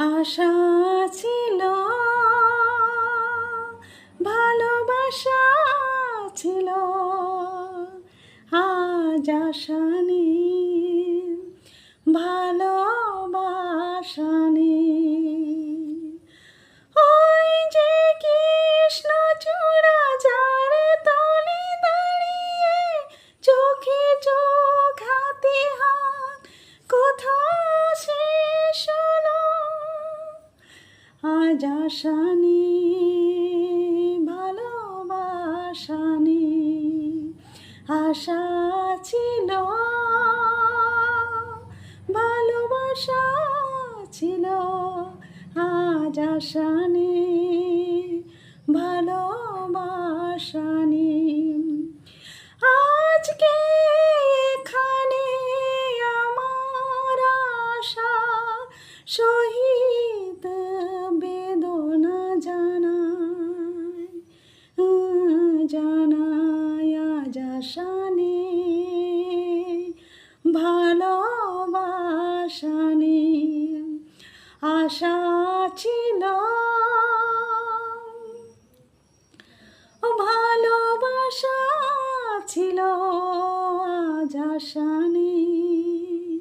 আশা ছিল, ভালোবাসা ছিল, আজ আশা নেই, ভালোবাসা নেই। ওই যে কৃষ্ণচূড়া যার তলে দাঁড়িয়ে চোখে চোখ হাতে হাত কোথাও শেষ হলো, আজ আশা নেই, ভালোবাসা নেই। আশা ছিল, ভালোবাসা ছিল, আজ আশা নেই, ভালোবাসা নেই। আজকে এখানে আমার আশা শহীদ বেদনা জানায়, জানায় আজ আশা নেই, ভালোবাসা নেই। আশা ছিল, ভালোবাসা ছিল, আজ আশা নেই,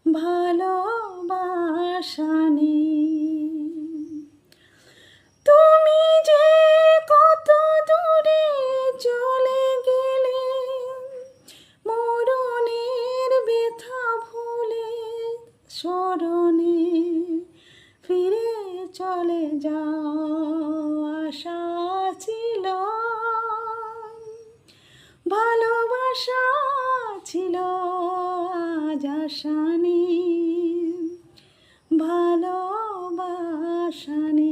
ভালোবাসা নেই। তুমি যে কত দূরে চলে গেলে, মরণের ব্যথা ভুলে স্মরণে ফিরে চলে যাও। আশা ছিল, ভালোবাসা ছিল, আজ আশা নেই, ভালোবাসা নেই।